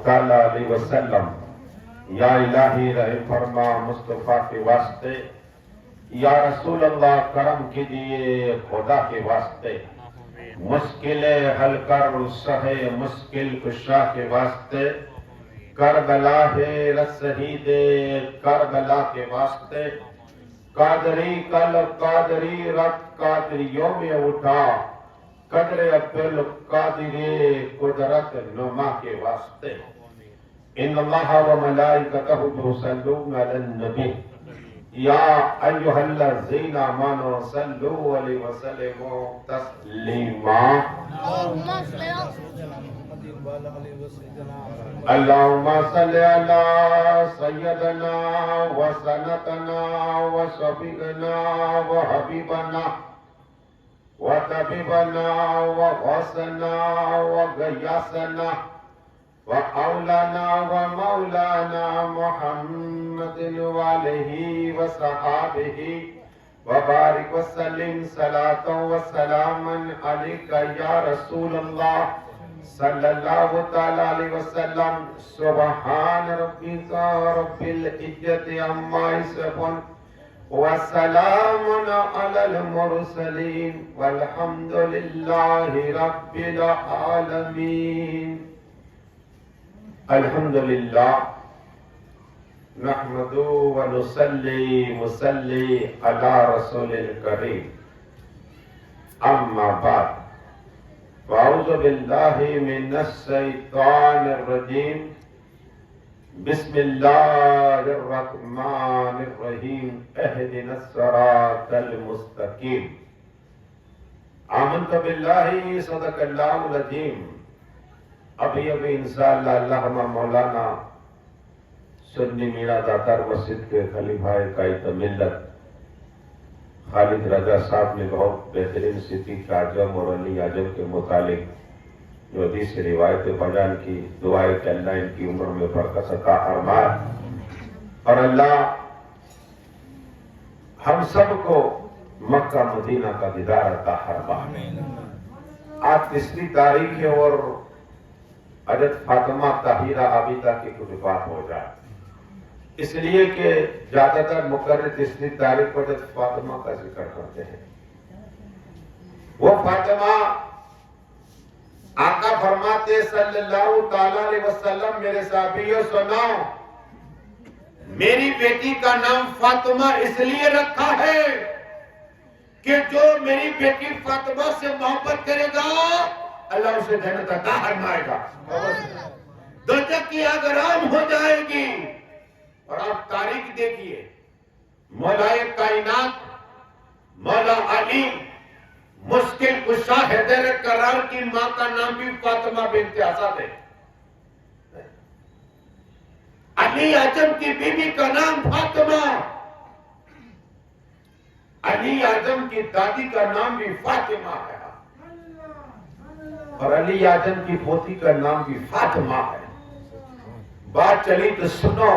صلی اللہ علیہ وسلم، یا الہی رحم فرما مصطفیٰ کے واسطے، یا رسول اللہ کرم کیجئے خدا کے واسطے، مشکلیں حل کر سہے مشکل کشا کے واسطے، کربلا ہے رسید کربلا کے واسطے، قادری کل قادری رت قادریوں میں اٹھا، قدر عبدال قادری قدرت نما کے واسطے۔ ان اللہ و ملائکتہ یصلون علی النبی یا ایہا الذین آمنوا صلوا علیہ وسلموا تسلیما۔ اللہم صلی علی سیدنا و سندنا و شفیعنا و حبیبنا و طبیبنا و غوثنا و غیاثنا و اولانا و مولانا محمد و آلہ و صحابہ و بارک وسلم صلاۃ و سلاما علیک یا رسول اللہ صلی اللہ تعالی علیہ وسلم۔ سبحان ربک رب العزت عما یصفون وسلام علی المرسلین والحمد للہ رب العالمین۔ الحمدللہ نحمدہ و نصلی وصلی علی رسول الکریم، اما بعد فاعوذ باللہ من الشیطان الرجیم، بسم اللہ الرحمن الرحیم، اہدنا الصراط المستقیم۔ آمنت باللہ صدق اللہ العظیم۔ ابھی انشاءاللہ اللہم مولانا سنی میرا داتار مسجد کے خلیفہ قائد ملت خالد رضا صاحب نے بہت بہترین صدیق اعظم اور علی اعظم کے متعلق جو حدیث سے روایتیں بیان کی، دعائیں کہ اللہ ان کی عمر میں برکت عطا فرمائے اور اللہ ہم سب کو مکہ مدینہ کا دیدار عطا فرمائے۔ آج 3 تاریخ ہے اور حضرت فاطمہ طاہرہ عابدہ کی قربات ہو جائے، اس لیے کہ زیادہ تر مقرر 3 تاریخ کو حضرت فاطمہ کا ذکر کرتے ہیں۔ وہ فاطمہ آقا فرماتے صلی اللہ تعالی علیہ وسلم، میرے صحابیوں سنو، میری بیٹی کا نام فاطمہ اس لیے رکھا ہے کہ جو میری بیٹی فاطمہ سے محبت کرے گا اللہ اسے جنت عطا فرمائے گا، دوزخ کی آگ حرام ہو جائے گی۔ اور آپ تاریخ دیکھیے، مولا کائنات مولا علی مشکل کشا حیدر کرار کی ماں کا نام بھی فاطمہ بنت اسد ہے، علی اعظم کی بیوی کا نام فاطمہ، علی اعظم کی دادی کا نام بھی فاطمہ ہے اور علی اعظم کی پوتی کا نام بھی فاطمہ ہے۔ بات چلی تو سنو،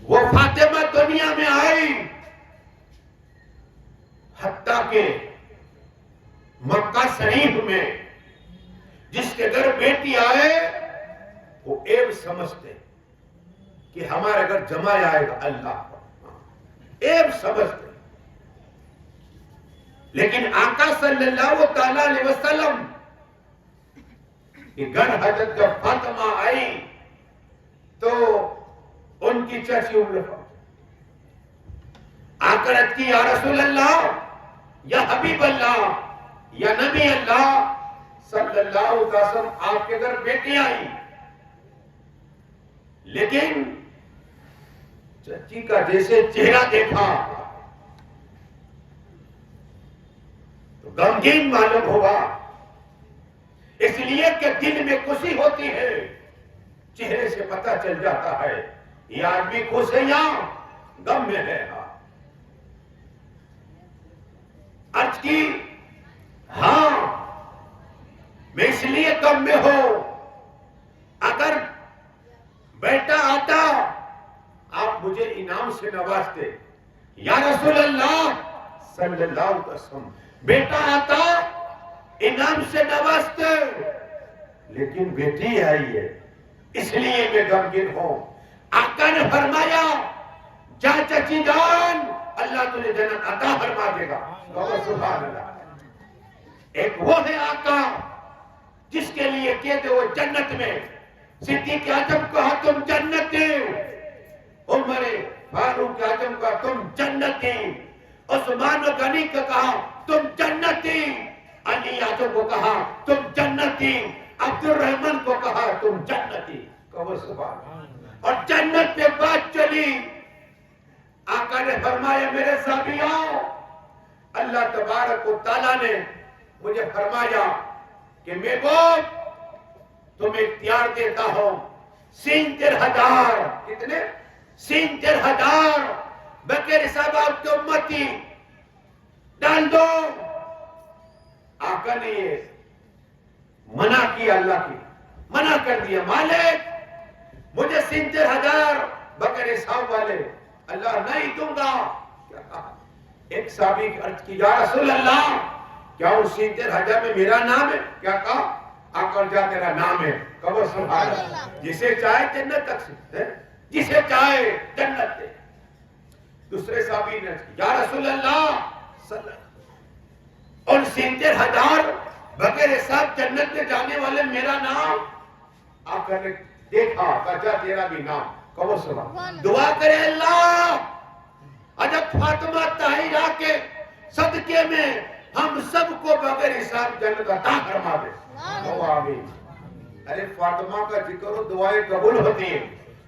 وہ فاطمہ دنیا میں آئی، حتیٰ کہ مکہ شریف میں جس کے گھر بیٹی آئے وہ عیب سمجھتے کہ ہمارے گھر جمائی آئے گا اللہ پر، عیب سمجھتے۔ لیکن آقا صلی اللہ تعالی علیہ وسلم کہ گھر حضرت جب فاطمہ آئی تو ان کی چچی آکرت کی، یا رسول اللہ، یا حبیب اللہ، یا نبی اللہ صلی اللہ علیہ وسلم، آپ کے گھر بیٹی آئی، لیکن چچی کا جیسے چہرہ دیکھا تو غمگین معلوم ہوا، اس لیے کہ دل میں خوشی ہوتی ہے، چہرے سے پتہ چل جاتا ہے یہ آدمی خوش ہے یا غم میں ہے۔ عرض کی ہاں میں اس لیے غم میں ہوں، اگر بیٹا آتا آپ مجھے انعام سے نوازتے، یا رسول اللہ صلی اللہ علیہ وسلم، بیٹا آتا انعام سے نوازتے، لیکن بیٹی آئی ہے اس لیے میں غمگین ہوں۔ آقا نے فرمایا جا چچی جان، اللہ تجھے جنت عطا فرما دے گا۔ سبحان اللہ۔ ایک وہ ہے آقا جس کے لیے کہتے وہ جنت میں، صدیق اعظم کہا تم جنتی، عمر فاروق اعظم کہا تم جنتی، عثمان غنی کو کہا تم جنتی، علی اعظم کو کہا تم جنتی، عبد الرحمن کو کہا تم جنتی۔ کہو سبحان اللہ۔ اور جنت پہ بات چلی، آقا نے فرمایا میرے صحابیوں، اللہ تبارک و تعالیٰ نے مجھے فرمایا کہ میں وہ تمہیں اختیار دیتا ہوں، 70,000 کتنے 70,000 بغیر حساب آپ کی امتی ڈال دو۔ آقا نے یہ منع کیا، اللہ کی منع کر دیا، مالک مجھے 70,000 بغیر حساب والے اللہ نہیں دوں گا۔ کیا کہا؟ ایک صحابی عرض کی یا رسول اللہ کیا ان 70,000 میں میرا نام ہے؟ کیا کہا؟ آقا جا تیرا نام ہے۔ کہو سبحان اللہ۔ جسے چاہے جنت تک ہے، جسے چاہے جنت دے۔ دوسرے صحابی نے یا رسول اللہ ان 70,000 بغیر حساب جنت میں جانے والے میرا نام؟ آقا نے دیکھا کہا جا تیرا بھی نام۔ کہو سبحان۔ دعا کرے اللہ حضرت فاطمہ طاہرہ کے صدقے میں ہم سب کو بغیر حساب جنت عطا فرما دے۔ آمین۔ ارے فاطمہ کا ذکر و دعائیں قبول ہوتی ہیں۔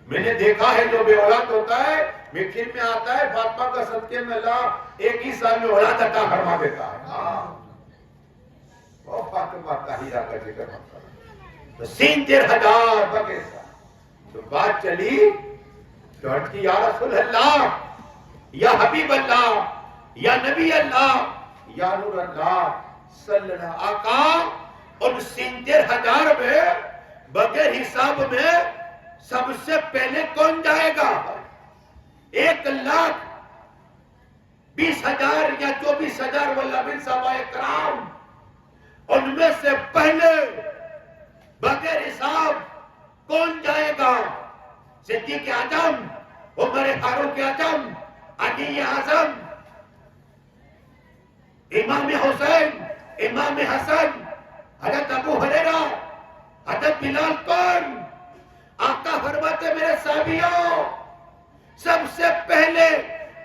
میں نے دیکھا ہے جو بے اولاد ہوتا ہے، میٹھن میں آتا ہے فاطمہ کا صدقے میں اللہ ایک ہی سال میں اولاد عطا فرما دیتا ہے۔ وہ فاطمہ طاہرہ کا ذکر ہوتا ہے تو 70,000 بغیر حساب۔ تو بات چلی تو عرض کی یا رسول اللہ، یا حبیب اللہ، یا نبی اللہ، یا نور اللہ صلی اللہ۔ آقا ان 70,000 میں بغیر حساب میں سب سے پہلے کون جائے گا؟ 1,20,000 یا 24,000 واللہ صحابہ کرام، ان میں سے پہلے بغیر حساب کون جائے گا؟ صدیق اعظم، عمر فاروق اعظم، علی اعظم، امام حسین، امام حسن، حضرت ابو ہریرہ، حضرت بلال کون؟ آقا فرماتے میرے صحابیوں سب سے پہلے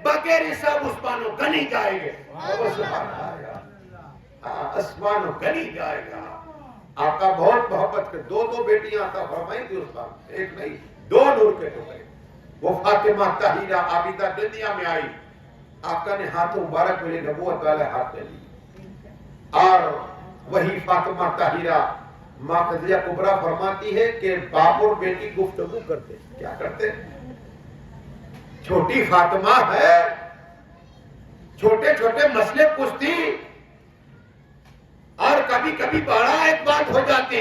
بغیر حساب عثمان غنی جائے گے۔ عثمان غنی جائے گا۔ آقا بہت محبت کے دو بیٹیاں عطا فرمائی تھی عثمان، ایک نہیں 2 نور کے ٹکڑے۔ وہ فاطمہ طاہرہ عابدہ دنیا میں آئی، آقا نے ہاتھ مبارک میں نبوت والے ہاتھ میں لی، اور وہی فاطمہ طاہرہ ماں قضیہ کبریٰ فرماتی ہے کہ باپ اور بیٹی گفتگو کرتے، کیا کرتے؟ چھوٹی فاطمہ ہے، چھوٹے چھوٹے مسئلے پوچھتی، اور کبھی کبھی بڑا ایک بات ہو جاتی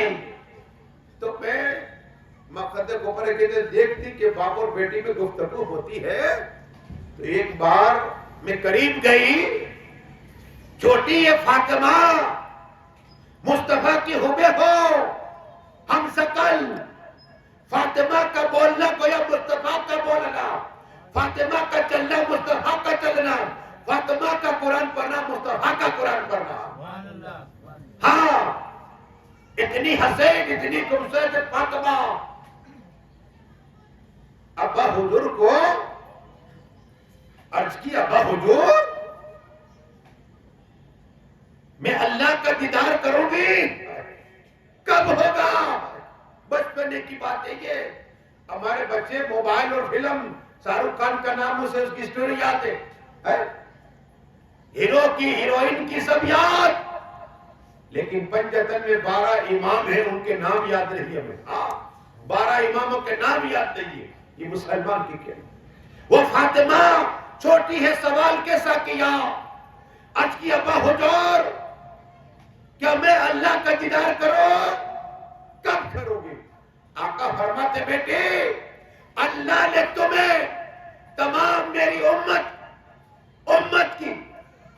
تو میں ماں قضیہ کبریٰ کہتے دیکھتی کہ باپ اور بیٹی میں گفتگو ہوتی ہے۔ تو ایک بار میں قریب گئی، چھوٹی ہے فاطمہ، مصطفیٰ کی ہوبے ہو، ہم شکل، فاطمہ کا بولنا گویا مصطفیٰ کا بولنا، فاطمہ کا چلنا مصطفیٰ کا چلنا، فاطمہ کا قرآن پڑھنا مصطفیٰ کا قرآن پڑھنا۔ ہاں اتنی حسین، اتنی خوبصورت فاطمہ۔ ابا حضور کو عرض کی ابا حضور میں اللہ کا دیدار کروں گی، کب ہوگا؟ بچپنے کی بات ہے یہ، ہمارے بچے موبائل اور فلم، شاہ رخ خان کا نام اسے اس کی سٹوری یاد ہے، ہیرو کی ہیروئن کی سب یاد، لیکن پنجتن میں 12 امام ہیں، ان کے نام یاد نہیں ہمیں۔ 12 اماموں کے نام یاد نہیں ہے، یہ مسلمان کی کیا؟ وہ فاطمہ چھوٹی ہے، سوال کیسا کیا؟ آج کی ابا حضور کیا میں اللہ کا دیدار کروں؟ کب کرو گے؟ آقا فرماتے بیٹے اللہ نے تمہیں تمام میری امت کی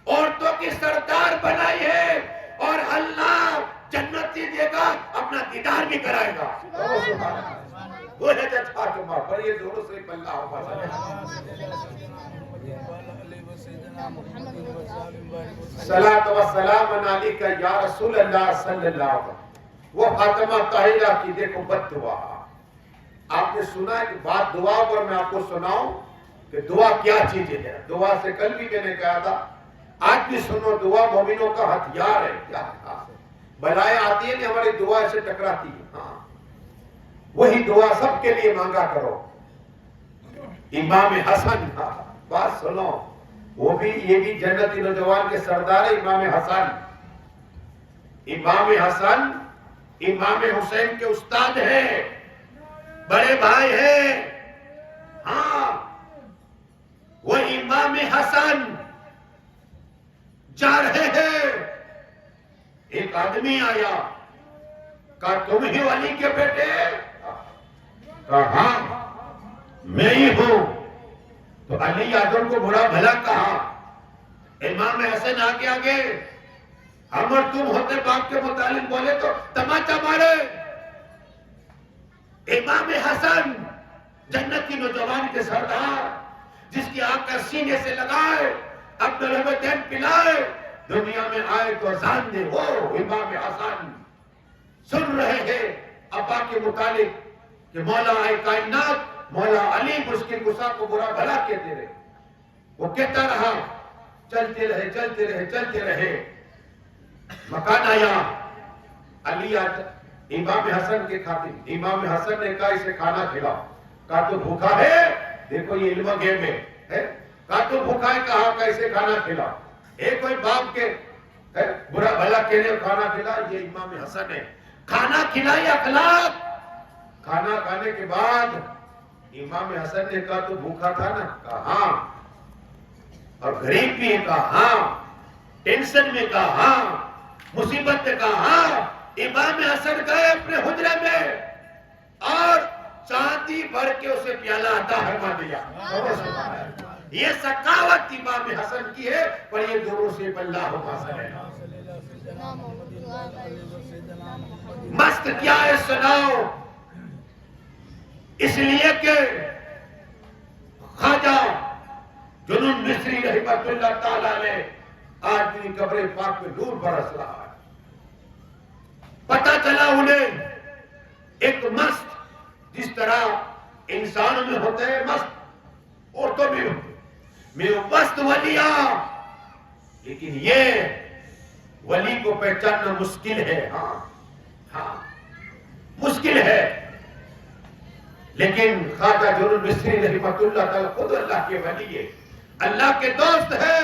عورتوں کی سردار بنائی ہے، اور اللہ جنتی دے گا، اپنا دیدار بھی کرائے گا۔ ولدت فاطمہ، پڑھیے زوروں سے اللہم صلاۃ و سلام علیک یا رسول اللہ صلی اللہ علیہ وسلم۔ وہ فاطمہ طاہرہ کی دیکھو بد دعا، آپ نے سنا ہے کہ بات دعا پر میں آپ کو سناؤں کہ دعا کیا چیز ہے۔ دعا سے کل بھی میں نے کہا تھا، آج بھی سنو، دعا مومنوں کا ہتھیار ہے۔ کیا بلائیں آتی ہے کہ ہماری دعا سے ٹکراتی ہے، ہاں وہی دعا سب کے لیے مانگا کرو۔ امام حسن، بات سنو، وہ بھی یہ بھی جنتی نوجوان کے سردار ہے امام حسن۔ امام حسن امام حسین کے استاد ہیں، بڑے بھائی ہیں، ہاں وہ امام حسن جا رہے ہیں، ایک آدمی آیا، کہا تم ہی علی کے بیٹے؟ کہا ہاں میں ہی ہوں۔ تو علی اعظم کو برا بھلا کہا، امام حسن آگے آگے، ہم اور تم ہوتے باپ کے متعلق بولے تو تماچا مارے۔ امام حسن جنت کی نوجوان کے سردار، جس کی آنکھ کا سینے سے لگائے، اپنے رحمتین پلائے، دنیا میں آئے تو اذان دے، وہ امام حسن سن رہے ہیں ابا کے متعلق کہ مولا آئے کائنات مولا علی مشکل کشا کو برا بھلا کہتے رہے۔ وہ کہتا رہا، چلتے رہے چلتے رہے چلتے رہے، مکان آیا، علی امام حسن کے خاطر، امام حسن نے کہا اسے کھانا کھلاؤ۔ کہا تو بھوکا ہے؟ دیکھو یہ علم گیم ہے۔ کہا تو بھوکا ہے؟ کہا کیسے کھانا کھلاؤ؟ ایک کوئی باپ کے برا بھلا کہنے کھانا کھلا، یہ امام حسن ہے۔ کھانا کھلائی اخلاق۔ کھانا کھانے کے بعد امام حسن نے کہا تو بھوکا تھا نا؟ کہا ہاں۔ اور غریب بھی ہے؟ کہا ہاں۔ ٹینشن میں؟ کہا ہاں۔ مصیبت میں؟ کہا ہاں۔ امام حسن گئے اپنے حجرے میں اور چاندی بھر کے اسے پیالہ عطا فرما دیا۔ یہ سخاوت امام حسن کی ہے، پر یہ دونوں سے اللہم صلی اللہ۔ مست کیا ہے سناؤ، اس لیے کہ خواجہ جنون مصری رحمت اللہ تعالیٰ نے آج بھی قبر پاک میں نور برس رہا ہے۔ پتہ چلا انہیں ایک مست، جس طرح انسانوں میں ہوتے ہیں مست، عورتوں میں ہوتے میں مست ولیاں، لیکن یہ ولی کو پہچاننا مشکل ہے، ہاں مشکل ہے۔ لیکن خواجہ جنون مصری رحمت اللہ تعالیٰ خود اللہ کے ولی ہے، اللہ کے دوست ہے۔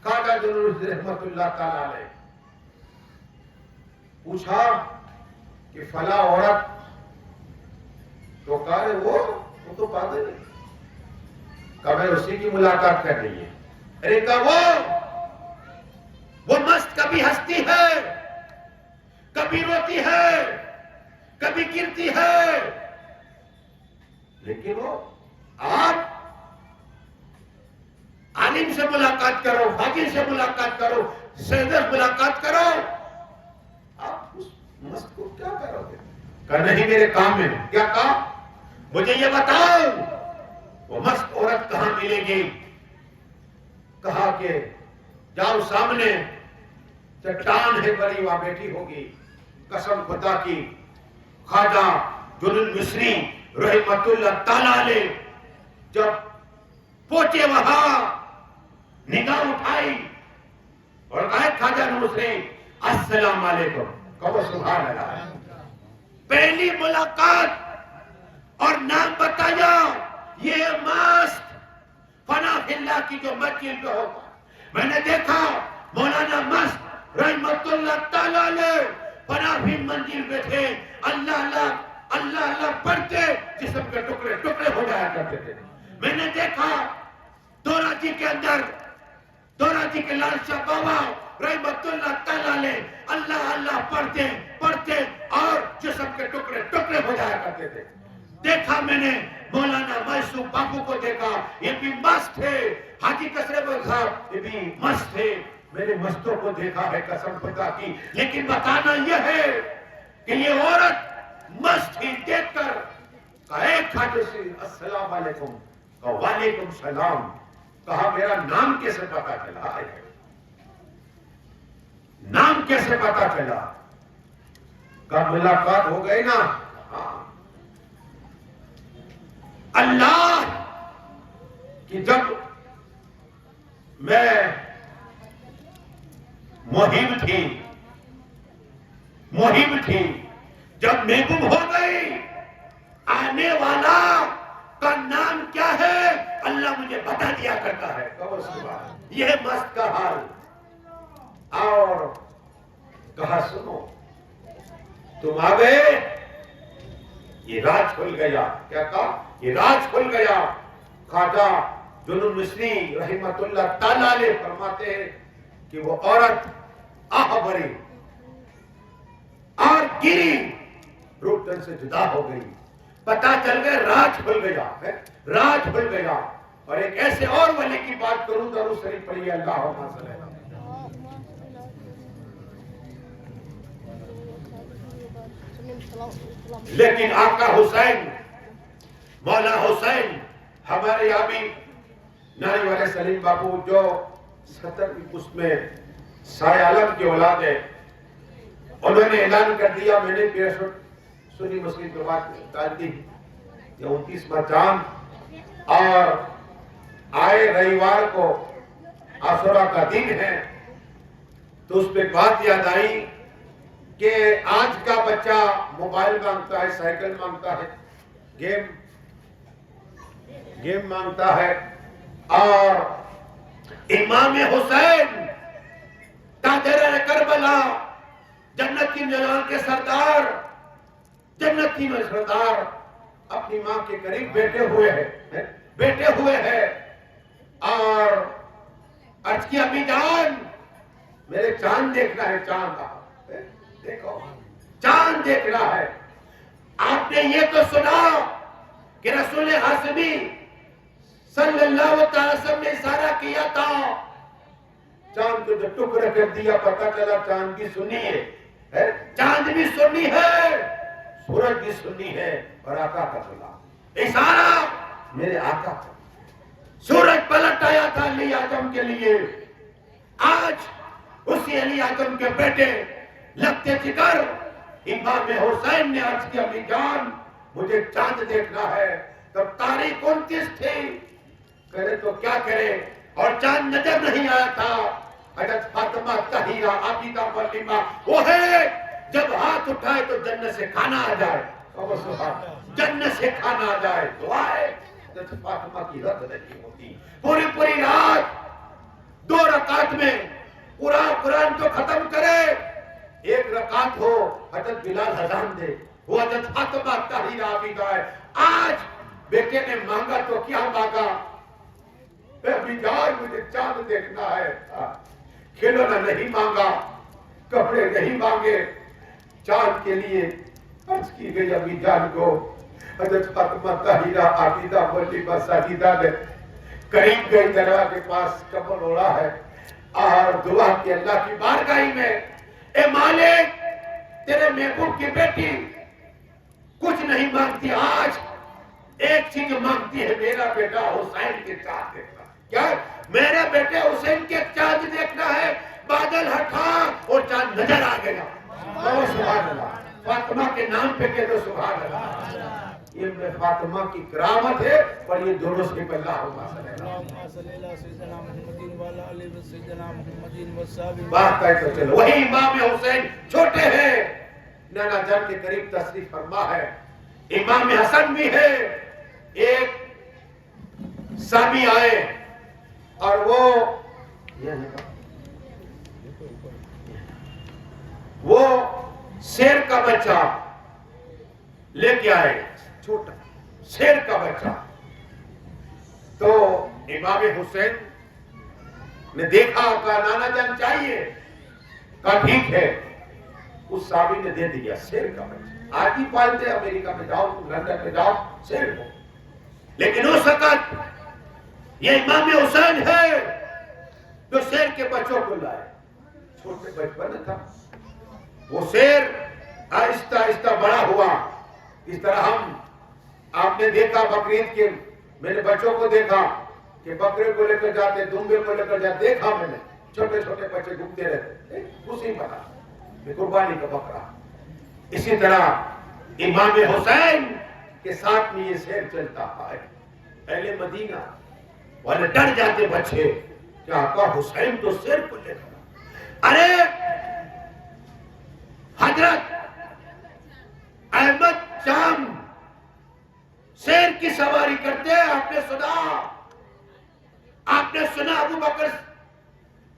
خواجہ جنون مصری رحمت اللہ تعالیٰ نے پوچھا کہ فلاں عورت، تو کہا وہ تو پاگل ہے، کہا میں اسی کی ملاقات کر رہی ہے۔ ارے کہا وہ مست کبھی ہنستی ہے، کبھی روتی ہے، کبھی گرتی ہے، لیکن وہ آپ عالم سے ملاقات کرو، فاضل سے ملاقات کرو، سید سے ملاقات کرو، آپ اس مست کو کیا کرو گے؟ کہا نہیں میرے کام میں۔ کیا کہا؟ مجھے یہ بتاؤ وہ مست عورت کہاں ملے گی؟ کہا کہ جاؤ سامنے چٹان ہے بڑی، وہاں بیٹھی ہوگی۔ قسم خدا کی، خواجہ جنون مصری رحمت اللہ تعالیٰ علیہ جب پہنچے وہاں، نگاہ اٹھائی اور کہا خواجہ جنون مصری السلام علیکم۔ کہو سبحان اللہ۔ پہلی ملاقات اور نام بتایا، یہ مست فنا فی اللہ کی جو مسجد پہ ہوتا ہے۔ میں نے دیکھا مولانا مست رحمت اللہ تعالیٰ علیہ فنا فی منزل پہ تھے، اللہ اللہ اللہ اللہ پڑھتے، جسم کے ٹکڑے ٹکڑے ہو جایا کرتے تھے۔ میں نے دیکھا دوراجی کے اندر، دوراجی کے لال شاہ بابا رحمت اللہ تعالیٰ علیہ اللہ اللہ پڑھتے پڑھتے اور جسم کے ٹکڑے ٹکڑے ہو جایا کرتے تھے۔ دیکھا میں نے مولانا معصوم باپو کو دیکھا، یہ بھی مست تھے۔ حاجی کثرت صاحب یہ بھی مست تھے۔ میں نے مستوں کو دیکھا ہے قسم خدا کی، لیکن بتانا یہ ہے کہ یہ عورت مست ہی دیکھ کر دیکھا جیسے السلام علیکم، کہا وعلیکم السلام، کہا میرا نام کیسے پتا چلا؟ نام کیسے پتا چلا؟ کہا ملاقات ہو گئی نا۔ اللہ کی جب میں مہم تھی، جب میں گم ہو گئی، آنے والا کا نام کیا ہے اللہ مجھے بتا دیا کرتا ہے۔ یہ مست کا حال۔ اور کہا سنو تم آ گئے، یہ راز کھل گیا۔ کیا کہا؟ یہ راز کھل گیا۔ خواجہ جنون مصری رحمت اللہ تعالی علیہ فرماتے ہیں کہ وہ عورت آہ بھری اور گری، روح تن سے جدا ہو گئی، پتا چل گیا راز کھل گیا، راز کھل گیا۔ اور ایک ایسے اور ولی کی بات کروں، درود شریف پڑھیے اللہم صلی اللہ علیہ وسلم۔ لیکن آقا حسین، مولا حسین، ہمارے یہاں بھی ناری والے سلیم بابو جو 70 اس میں سایہ عالم کی اولاد ہے، انہوں نے اعلان کر دیا، میں نے سنی مسلم جماعت میں ڈال دی کہ 29واں چاند اور آئے رئیوار کو عاشورہ کا دن ہے، تو اس پہ بات یاد آئی کہ آج کا بچہ موبائل مانگتا ہے، سائیکل مانگتا ہے، گیم مانگتا ہے، اور امام حسین تاجر کربلا، جنتی نظام کے سردار، جنتی میں سردار اپنی ماں کے قریب بیٹھے ہوئے ہیں اور عرض کی امی جان میرے چاند دیکھنا ہے، چاند دیکھو، چاند دیکھنا ہے۔ آپ نے یہ تو سنا کہ رسول ہاشمی صلی اللہ تعالی وسلم نے اشارہ کیا تھا، چاند کو جو ٹکڑا کر دیا، پتا چلا چاند بھی سنی ہے، چاند بھی سنی ہے، سورج بھی سنی ہے، اور آقا کا سنا اشارہ میرے آقا کا۔ سورج پلٹ آیا تھا علی اعظم کے لیے، آج اسی علی اعظم کے بیٹے لگتے جگر امام حسین نے عرض کیا امی جان مجھے چاند دیکھنا ہے۔ تب تاریخ 29 تھی، کرے تو کیا کرے، اور چاند نظر نہیں آیا تھا۔ حضرت فاطمہ طاہرہ عابدہ ملمہ وہ ہے جب ہاتھ اٹھائے تو جنت سے کھانا آ جائے، جنت سے کھانا آ جائے، دعا ہے حضرت فاطمہ کی رد نہیں ہوتی۔ پوری رات 2 رکعت میں پورا قرآن تو ختم کرے، 1 رکعت ہو حضرت بلال اذان دے، وہ حضرت فاطمہ طاہرہ عابدہ ہے۔ آج بیٹے نے مانگا تو کیا مانگا؟ ابھی جان مجھے چاند دیکھنا ہے، کھلونا نہیں مانگا، کپڑے نہیں مانگے، چاند کے لیے عرض کی گئی ابھی جان کو۔ حضرت فاطمہ طاہرہ عابدہ ملمہ ساجدہ نے قریب گئی، درگاہ کے پاس کمبل اوڑھا ہے اور دعا کی اللہ کی بارگاہ میں، اے مالک تیرے محبوب کی بیٹی کچھ نہیں مانگتی، آج ایک چیز مانگتی ہے، میرا بیٹا حسین کے چاند دیکھنا۔ کیا میرے بیٹے حسین کے چاند دیکھنا ہے؟ بادل ہٹا اور چاند نظر آ گیا۔ سبحان اللہ، فاطمہ کے نام پہ کہہ دو سبحان اللہ۔ یہ فاطمہ کی کرامت ہے، اور یہ دونوں سے پہلا ہوگا۔ بات ہے تو چلو، وہی امام حسین چھوٹے ہیں، نانا جان کے قریب تشریف فرما ہے، امام حسن بھی ہے۔ ایک صحابی آئے اور وہ شیر کا بچہ لے کے آئے، چھوٹا شیر کا بچہ۔ تو امام حسین نے دیکھا، کہا نانا جان چاہیے، کہا ٹھیک ہے، اس صحابی نے دے دیا شیر کا بچہ۔ آج ہی پالتے امریکہ میں جاؤ، لندن میں جاؤ، شیر کو۔ لیکن اس وقت یہ امام حسین ہے جو شیر کے بچوں کو لائے، چھوٹے بچپن تھا، وہ شیر آہستہ آہستہ بڑا ہوا۔ اس طرح ہم آپ نے دیکھا بقرعید کے میرے بچوں کو دیکھا کہ بکرے کو لے کر جاتے, دمبے کو لے کر جاتے, دیکھا میں نے چھوٹے چھوٹے بچے گھومتے رہتے, خوشی بنا قربانی کا بکرا. اسی طرح امام حسین کے ساتھ میں یہ سیر چلتا ہے. پہلے مدینہ والے ڈر جاتے بچے کہ آقا حسین تو سیر کو لے کر, ارے حضرت احمد شام شیر کی سواری کرتے. آپ نے سنا ابو بکر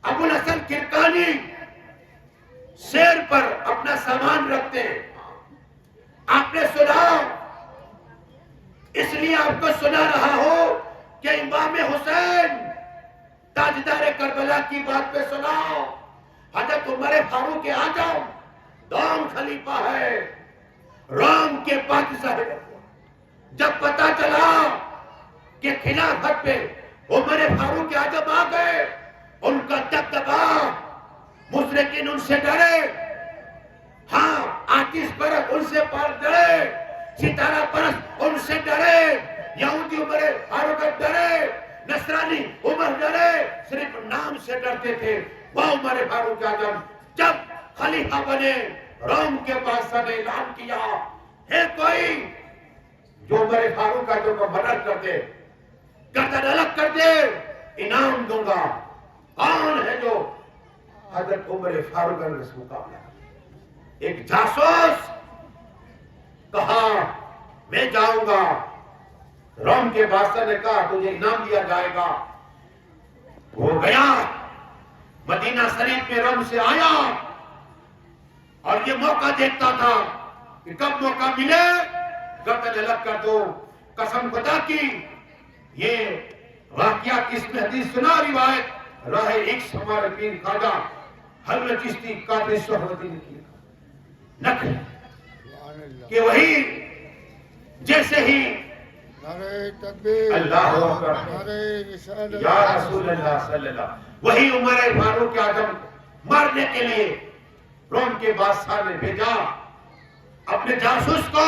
ابو الحسن کرکانی شیر پر اپنا سامان رکھتے. آپ نے سنا, اس لیے آپ کو سنا رہا ہو کہ امام حسین تاجدار کربلا کی بات پہ سناؤ. حضرت عمر فاروق اعظم دوم خلیفہ ہے, روم کے بادشاہ. جب پتا چلا کہ خلافت پہ عمر فاروق اعظم آ گئے, ان کا دبدبا, مشرکین ان سے ڈرے, ہاں آتش پرست ان سے ڈرے, ستارہ پرست ان سے ڈرے, یہودی عمر فاروق ڈرے, نصرانی عمر ڈرے, صرف نام سے ڈرتے تھے. وہ عمر فاروق اعظم جب خلیفہ بنے, روم کے بادشاہ نے اعلان کیا, ہے کوئی جو عمر فاروق اعظم کو مدد کر دے, گردن الگ کر دے, انعام دوں گا. کون ہے جو حضرت عمر فاروق اعظم سے مقابلہ؟ ایک جاسوس کہا میں جاؤں گا. روم کے بادشاہ نے کہا تجھے انعام دیا جائے گا. وہ گیا, مدینہ شریف میں روم سے آیا, اور یہ موقع دیکھتا تھا کہ کب موقع ملے گردن الگ کر دو. قسم خدا کی یہ واقعہ کس نے حدیث سنا, روایت راہ ایک ہمارے پیر خواجہ حضرت چشتی قادری شہرتی نے کیا نقل کہ وہی جیسے ہی اللہ اکبر یا رسول اللہ صلی اللہ, وہی عمر فاروق اعظم مارنے کے لیے روم کے بادشاہ نے بھیجا اپنے جاسوس کو.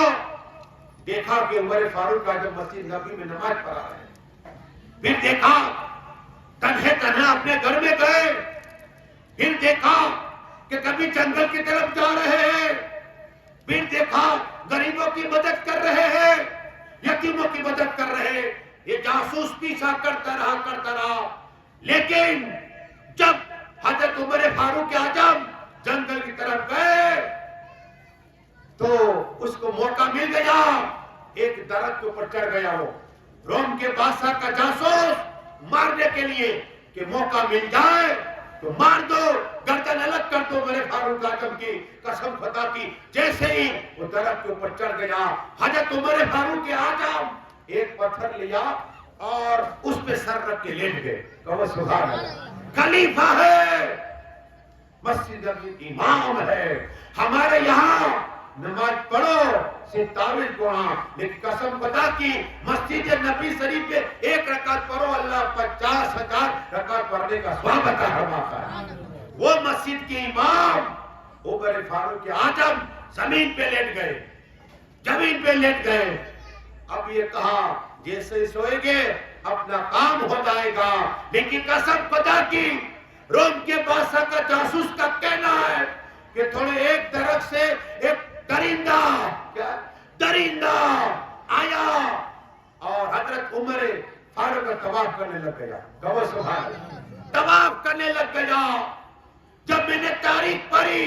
دیکھا کہ عمر فاروق اعظم مسجد نبی میں نماز پڑھا رہے ہیں. پھر دیکھا تنہے تنہا اپنے گھر میں گئے. پھر دیکھا کہ کبھی جنگل کی طرف جا رہے ہیں. پھر دیکھا غریبوں کی مدد کر رہے ہیں, یتیموں کی مدد کر رہے ہیں. یہ جاسوس پیچھا کرتا رہا. لیکن جب حضرت عمر فاروق اعظم جنگل کی طرف گئے تو اس کو موقع مل گیا, ایک درخت کے اوپر چڑھ گیا. وہ روم کے بادشاہ کا جاسوس مارنے کے لیے کہ موقع مل جائے تو مار دو, گردن الگ کر دو عمر فاروق اعظم کی. قسم خدا کی جیسے ہی وہ درخت کے اوپر چڑھ گیا, حضرت عمر فاروق اعظم ایک پتھر لیا اور اس پہ سر رکھ کے لیٹ گئے. کہو سبحان اللہ. خلیفہ ہے, مسجد کی امام ہے. ہمارے یہاں نماز پڑھو صرف تعویذ قرآن, لیکن قسم خدا کی مسجد نبی شریف کے ایک رکعت پڑھو, اللہ 50,000 رکعت پڑھنے کا ثواب عطا فرماتا ہے. وہ مسجد کے امام عمر فاروق اعظم زمین پہ لیٹ گئے. اب یہ کہا جیسے سوئیں گے اپنا کام ہو جائے گا. لیکن قسم خدا کی روم کے بادشاہ کا جاسوس کا کہنا ہے کہ تھوڑے ایک درخت سے ایک درندہ آیا اور حضرت عمر فاروق کا طواف کرنے لگ گیا. کہو سبحان اللہ. طواف کرنے لگ گیا. جب میں نے تاریخ پڑھی,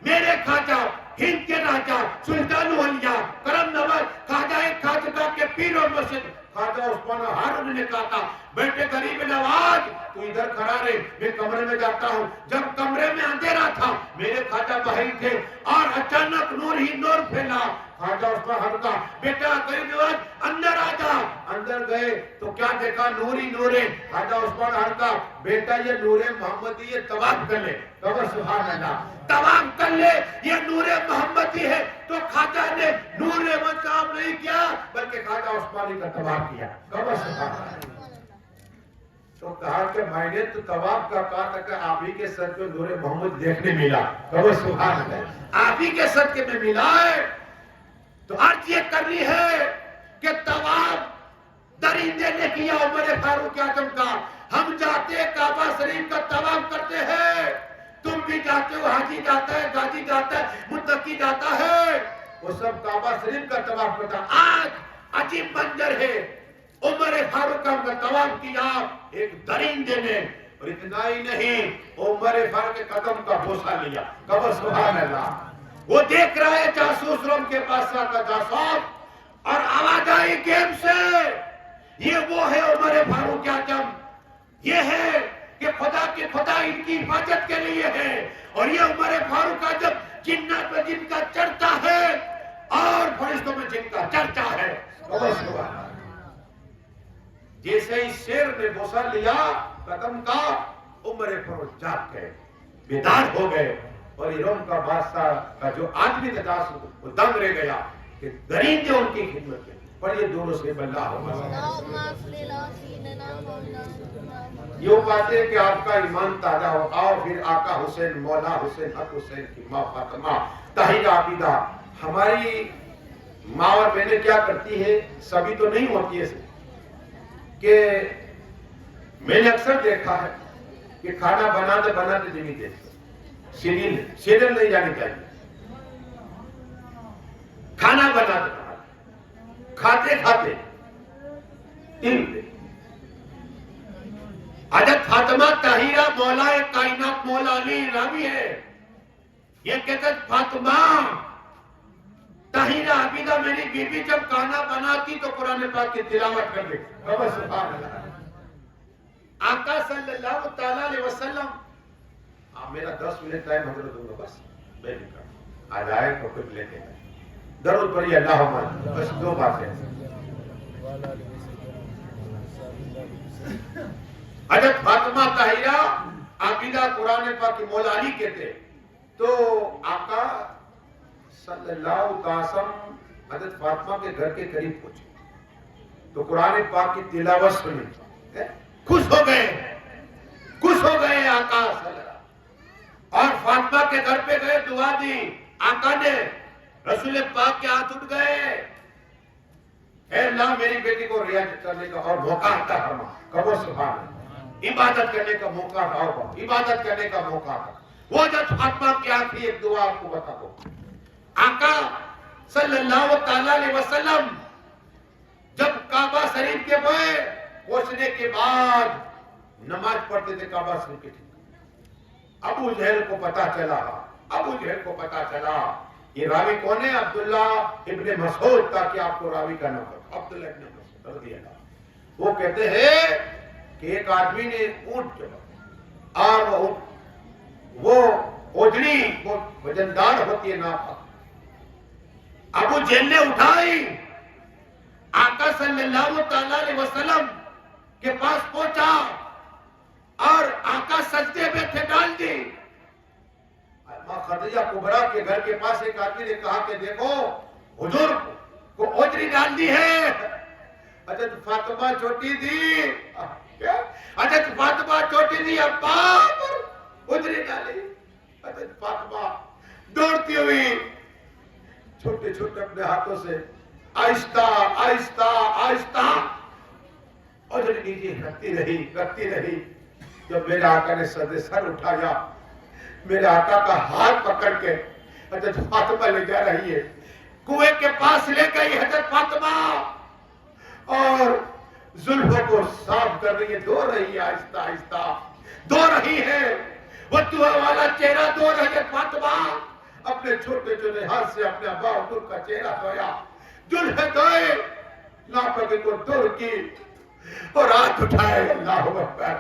میرے خواجہ ہند کے راجہ سلطان الاولیاء کرم نواز خواجہ کے پیر اور مرشد خواجہ عثمان ہارون نے کہا تھا بیٹے غریب نواز تو ادھر کھڑا رہے, میں کمرے میں جاتا ہوں. جب کمرے میں اندھیرا تھا, میرے خواجہ باہر تھے اور اچانک نور ہی نور پھیلا. خواجہ عثمان ہارون کا بیٹا غریب نواز اندر آ جا. اندر گئے تو کیا دیکھا, نور ہی نور ہے. خواجہ عثمان ہارون کا بیٹا یہ نور محمدی, یہ طواف کر لے. کہو سبحان اللہ. طواف کر لے, یہ نور محمدی ہے. تو خواجہ نے نور محمد نہیں کیا بلکہ خواجہ عثمانی کا طواف کیا. کہو سبحان اللہ. تو کہا کہ میں نے تو طواف کا کہا تھا کہ آپ ہی کے صدقے میں نور محمد دیکھنے ملا. کہو سبحان اللہ. آپ ہی کے صدقے میں ملا ہے. تو عرض یہ کرنی ہے کہ کیا عمر فاروق اعظم کا. ہم جاتے کعبہ شریف کا طواف کرتے ہیں, تم بھی جاتے ہو, حاجی جاتا ہے, غازی جاتا ہے, متقی جاتا ہے, وہ سب کعبہ شریف کا طواف کرتا. آج عجیب منظر ہے, عمر فاروق کا طواف کیا ایک درندے نے, اور اتنا ہی نہیں عمر فاروق کے قدم کا بوسہ لیا. کہو سبحان اللہ. وہ دیکھ رہا ہے جاسوس روم کے پاس آتا جاسوس, اور آواز آئی گیم سے, یہ وہ ہے عمر فاروق اعظم, یہ ہے کہ خدا کی خدا ان کی حفاظت کے لیے ہے, اور یہ عمر فاروق اعظم جنات میں جن کا چرچا ہے اور فرشتوں میں جن کا چرچا ہے. جیسے ہی شیر نے بوسہ لیا قدم کا, عمر فاروق جاگ گئے, بیدار ہو گئے, اور روم کا بادشاہ کا جو آدمی تھا جاسوس وہ دنگ رہ گیا کہ درندے ان کی خدمت میں. پر یہ دونوں سے اللہ یہ بات ہے کہ آپ کا ایمان تازہ ہو. آؤ پھر آقا حسین, مولا حسین, حق حسین کی ماں فاطمہ طاہرہ عابدہ, ہماری ماں اور بہنیں کیا کرتی ہے, سبھی تو نہیں ہوتی ہے, کہ میں نے اکثر دیکھا ہے کہ کھانا بناتے بناتے نہیں دیکھتے, سیریل نہیں جانی چاہیے. کھانا بناتے کھاتے کھاتے حضرت فاطمہ طاہرہ مولا کائنات مولا علی راوی ہے, یہ کہتے ہیں فاطمہ طاہرہ عابدہ میری بیوی جب کھانا بناتی تو قرآن پاک کی تلاوت کر دے. سبحان اللہ. آقا صلی اللہ تعالیٰ علیہ وسلم, میرا 10 منٹ ٹائم حضرت دوں گا, بس میں بھی کروں, آج آئے تو کچھ لے کے درود پڑھیے اللہم, بس 2 باتیں. حضرت فاطمہ طاہرہ عابدہ قرآن پاک کی مولا علی کہتے, تو آقا صلی اللہ علیہ وسلم حضرت فاطمہ کے گھر کے قریب پہنچے تو قرآن پاک کی تلاوت سنی, خوش ہو گئے آقا صلی اللہ, اور فاطمہ کے گھر پہ گئے, دعا دی. آقا نے رسول پاک کے ہاتھ اٹھ گئے, اے اللہ میری بیٹی کو ریاضت کرنے کا اور موقع عطا فرما. کہو سبحان اللہ. عبادت کرنے کا موقع عطا, عبادت کرنے کا موقع عطا. وہ جب فاطمہ کی آخری ایک دعا آپ کو بتا دو, آقا صلی اللہ تعالیٰ علیہ وسلم جب کعبہ شریف کے پہنچنے کے بعد نماز پڑھتے تھے کعبہ شریف کے. ابو جہل کو پتا چلا, یہ راوی کون ہے, عبداللہ ابن مسعود, تاکہ آپ کو راوی کا نام ہو, عبداللہ ابن مسعود رضی اللہ. وہ کہتے ہیں کہ ایک آدمی نے اونٹ کے اور وہ اوجڑی وہ وزندار ہوتی ہے ناپا, ابو جہل نے اٹھائی, آقا صلی اللہ تعالیٰ علیہ وسلم کے پاس پہنچا اور آقا سجدے میں تھے, ڈال دی. ماں خدیجہ کبریٰ کے گھر کے پاس ایک آدمی نے کہا کہ دیکھو حضور کو اوجری ڈال دی ہے. حضرت فاطمہ چھوٹی تھی, حضرت فاطمہ چھوٹی تھی, ابا پر اوجری ڈالی. حضرت فاطمہ دوڑتی ہوئی چھوٹے چھوٹے اپنے ہاتھوں سے آہستہ آہستہ آہستہ اوجری نیچے رکھتی رہی. جب میرے آقا نے سر اٹھایا, میرے آقا کا ہاتھ پکڑ کے حضرت فاطمہ لے جا رہی ہے, کنویں کے پاس لے گئی حضرت فاطمہ, اور زلفوں کو صاف کر رہی ہے, دھو رہی ہے, آہستہ آہستہ دھو رہی ہے. وہ دعا والا چہرہ دھو رہی ہے فاطمہ, اپنے چھوٹے چھوٹے ہاتھ سے اپنے ابا حضور کا چہرہ دھویا, زلفیں دھوئے, ناپاکی کو دور کی, اور ہاتھ اٹھائے, اللہ اکبر,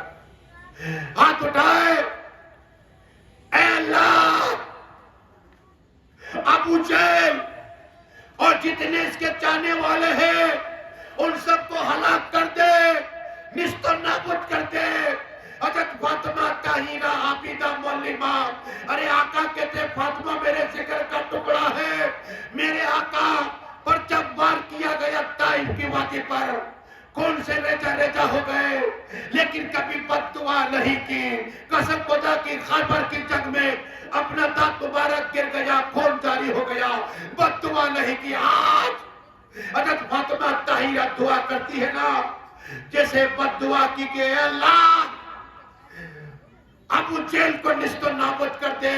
ہاتھ اٹھائے, اے اللہ ابو جہل اور جتنے اس کے چاہنے والے ہیں ان سب کو ہلاک کر دے, نیست و نابود کر دے. حضرت فاطمہ طاہرہ عابدہ معلمہ, ارے آقا کہتے فاطمہ میرے ذکر کا ٹکڑا ہے, میرے آقا پر جب وار کیا گیا طائف کی وادی پر کون سے ریجا ہو گئے, لیکن کبھی بد دعا نہیں کی. قسم خدا کی خیبر کی جنگ میں اپنا دانت مبارک گر گیا, خون جاری ہو گیا, بد دعا نہیں کی. آج حضرت فاطمہ طاہرہ دعا کرتی ہے نا, جیسے بد دعا کی کہ اے اللہ ابو جہل کو نست و نابود کر دے.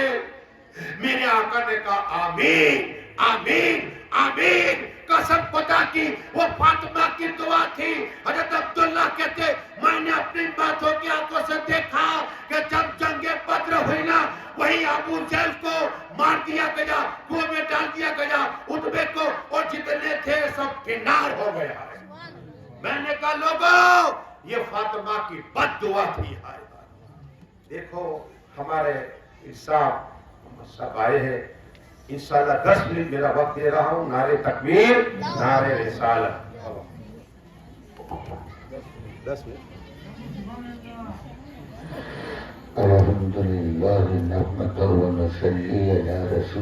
میرے آقا نے کہا آمین آمین آمین. قسم خدا کی وہ فاطمہ کی دعا تھی. حضرت عبداللہ کہتے میں نے اپنی باتوں کی آنکھوں سے دیکھا کہ جب جنگ بدر ہوئی نا وہی ابو جہل کو مار دیا گیا, کنویں میں ڈال دیا گیا, عتبے کو اور جتنے تھے سب فنار ہو گیا. میں نے کہا لوگوں یہ فاطمہ کی بد دعا تھی. دیکھو ہمارے صاحب آئے ہیں انشاءاللہ 10 منٹ میرا وقت دے رہا ہوں. نعرے تکبیر نعرے رسالت. 10 منٹ. الحمدللہ نحمدہ و نصلی علی رسول